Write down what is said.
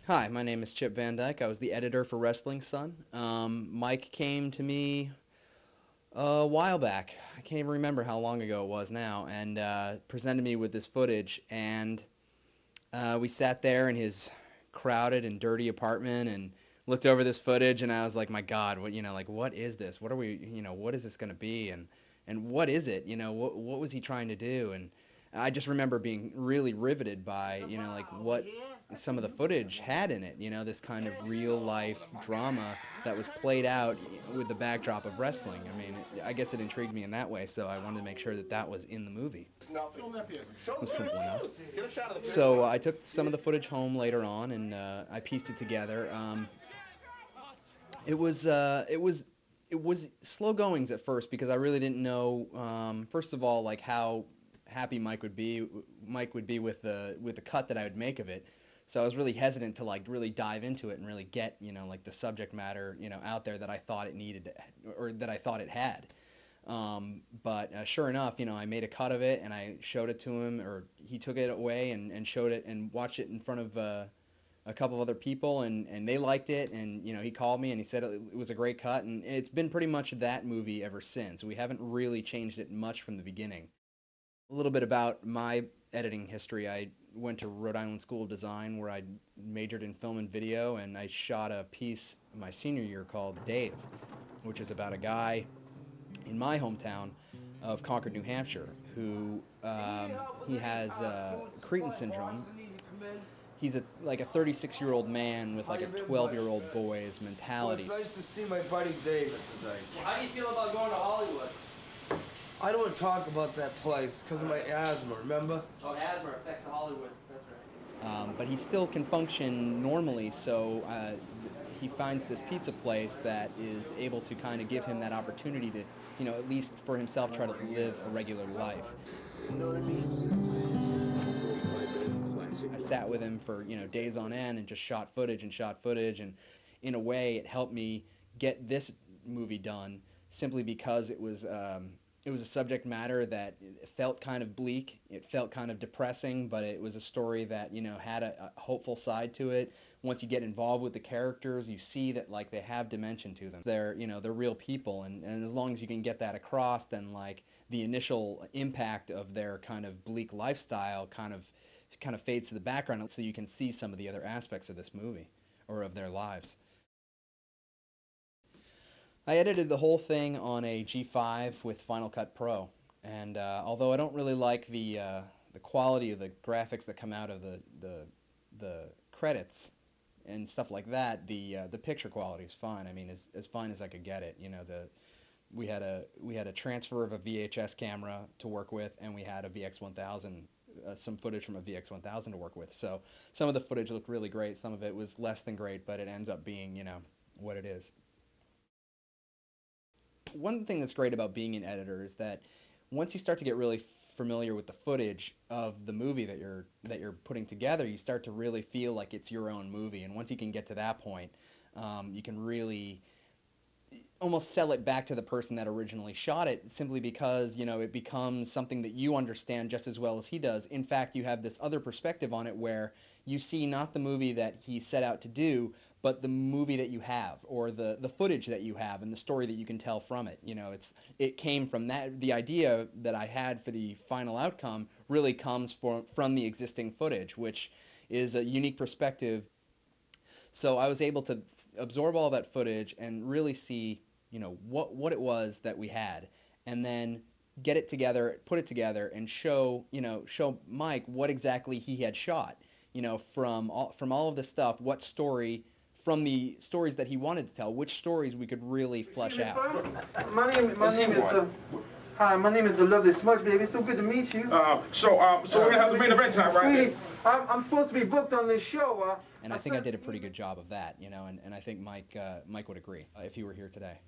Hi, my name is Chip Van Dyke. I was the editor for Wrestling Sun. Mike came to me a while back. I can't even remember how long ago it was now, and presented me with this footage. And we sat there in his crowded and dirty apartment and looked over this footage. And I was like, my God, what is this? What are we, what is this going to be? And what is it? What was he trying to do? And I just remember being really riveted by, what some of the footage had in it, this kind of real life drama that was played out with the backdrop of wrestling. I mean, I guess it intrigued me in that way, so I wanted to make sure that that was in the movie. It was simple enough. So I took some of the footage home later on, and I pieced it together. It was slow goings at first because I really didn't know, first of all, like how happy Mike would be with the cut that I would make of it. So I was really hesitant to like really dive into it and really get, like the subject matter, out there that I thought it needed or that I thought it had. But sure enough, I made a cut of it and I showed it to him, or he took it away and showed it and watched it in front of a couple of other people, and they liked it, and he called me and he said it was a great cut, and it's been pretty much that movie ever since. We haven't really changed it much from the beginning. A little bit about my editing history. I went to Rhode Island School of Design where I majored in film and video, and I shot a piece my senior year called Dave, which is about a guy in my hometown of Concord, New Hampshire, who he has Cretan syndrome. He's like a 36-year-old man with like a 12-year-old boy's mentality. Well, it's nice to see my buddy David today. Well, how do you feel about going to Hollywood? I don't want to talk about that place because of my asthma, remember? Oh, asthma affects the Hollywood. That's right. But he still can function normally, so he finds this pizza place that is able to kind of give him that opportunity to, at least for himself, try to live a regular life. You know what I mean? I sat with him for, days on end and just shot footage, and in a way it helped me get this movie done simply because it was a subject matter that felt kind of bleak. It felt kind of depressing, but it was a story that, had a hopeful side to it. Once you get involved with the characters, you see that, like, they have dimension to them. They're real people, and as long as you can get that across, then, like, the initial impact of their kind of bleak lifestyle kind of fades to the background, so you can see some of the other aspects of this movie, or of their lives. I edited the whole thing on a G5 with Final Cut Pro, and although I don't really like the quality of the graphics that come out of the credits and stuff like that, the picture quality is fine. I mean, as fine as I could get it. We had a transfer of a VHS camera to work with, and we had a VX1000. Some footage from a VX1000 to work with. So some of the footage looked really great. Some of it was less than great, but it ends up being, what it is. One thing that's great about being an editor is that once you start to get really familiar with the footage of the movie that you're putting together, you start to really feel like it's your own movie. And once you can get to that point, you can really almost sell it back to the person that originally shot it, simply because, it becomes something that you understand just as well as he does. In fact, you have this other perspective on it where you see not the movie that he set out to do, but the movie that you have, or the footage that you have, and the story that you can tell from it. It came from that. The idea that I had for the final outcome really comes from the existing footage, which is a unique perspective. So I was able to absorb all that footage and really see, what it was that we had, and then get it together, put it together, and show Mike what exactly he had shot, from all of this stuff, what story, from the stories that he wanted to tell, which stories we could really flesh out. My name is hi, my name is the Lovely Smudge Baby. It's so good to meet you. So we're gonna have the main event tonight, right? Sweetie, I'm supposed to be booked on this show. And I think I did a pretty good job of that, and I think Mike would agree if he were here today.